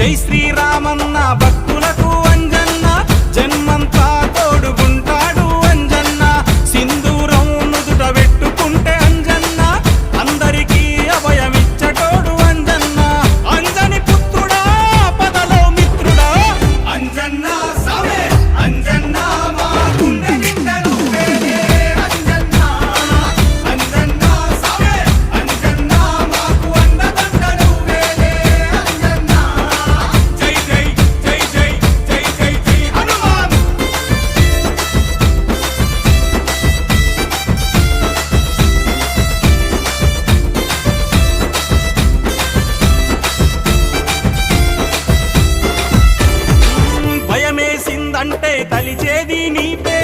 జై శ్రీరామన్న భక్తులకు అంజన్న జన్మంతా తోడుగుంటాడు అంజన్న సింధూరం నుదుట పెట్టుకుంటే అంజన్న అందరికీ అభయమిచ్చటోడు అంజన్న అంజని పుత్రుడా పదలో మిత్రుడా అంజన్న సవే అంజన్న మా గుండె నిండా నువ్వేలే అంజన్న అంజన్న సవే అంజన్న మాకు అండదండ నువ్వేలే అంజన్న జై జై జై జై జై జై జై హనుమాన్ భయమేసిందంటే తలిచేది నీ పేరే